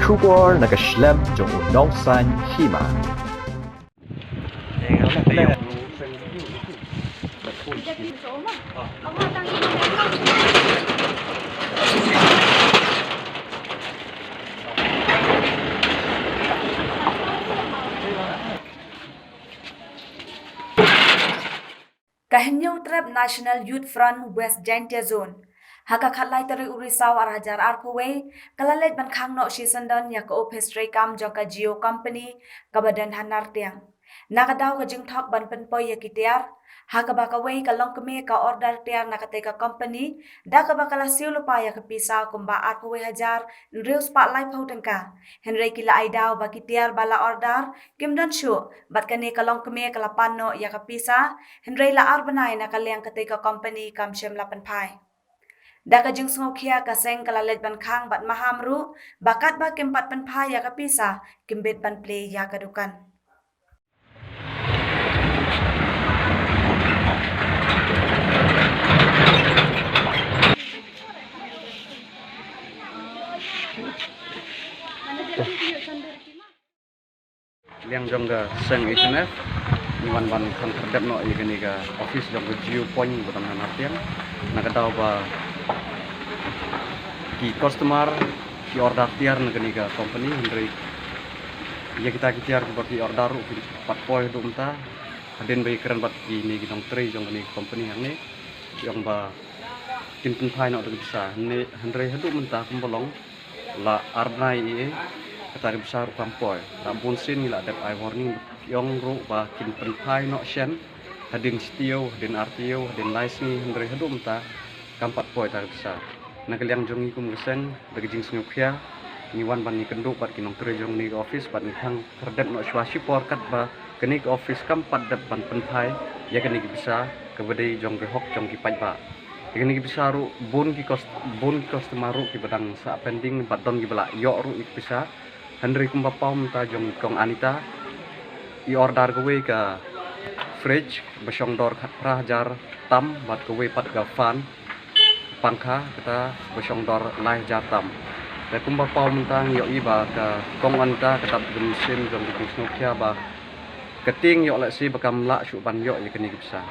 Kubor nakaslem jong unongsan hima. Kahinyo Trap National Youth Front West Jaintia Zone. Haka khalai tari Urisau Arhajar Arpuwe, kalalet ban khang no shisandan ya ko pestray kam jongka Geo Company kabadan hanar tiang. Nakadaw ka jing thok ban penpoy ya kitiar, haka baka way ka long keme ka order tiar nakate ka company, da ka baka la siu lupa ya kapisa kumba Arpuwe hajar, nriu spotlight ho tengka. Henry kila ay daw ba kitiar bala order, kimdan shu, bat kane ka long keme ka lapan no ya kapisa, Henry la arbanay na kaliang kate ka company kam shem lapan pai. Daka jing sungokia kaseng kalalet ban khang bat mahamru bakat ba kempat ban phai ya kapisa kimbet ban play ya kadukan. Liang jongga seng HNF iwan ban kan terdekat no igani ga office jongga Geo Point bukan hanatian nakadaw ba ki customer ki order tiar negani ga company hendri ya kita tiar ki order pat poi dumta aden bai keren bat ki ni gidong tri jongga ni company yang ni yang ba kin pun phai no bisa ni hendri hadu mentah kumbolong la arnai e kata besar kampoi rampun sin la dep I warning yong ru ba kin penpai no shen hadin stio hadin artio hadin nice ni hendri hadum ta kampat poi tar besar nagaliang jongi kum gesen bagi jing sngukya ni wan ban ni kenduk bat kinong tre jong ni office bat ni hang terdep no swasi por kat ba keni office kampat dep ban penpai ya keni bisa kebedai jong hok jong ki pai ba keni bisa ru bun ki customer ru ki badang sa pending bat don ki bala yo ru ik bisa Henry kumba pom ta jong kong Anita i order gawe ka fridge besong dor rajar tam bat gawe pat ga fan pangkha kita besong dor lai jar tam te kumba pom ta yo i ba ka kong Anita katap mesin jong ki snokya ba keting yo la si bakam la su ban yo ye keni bisa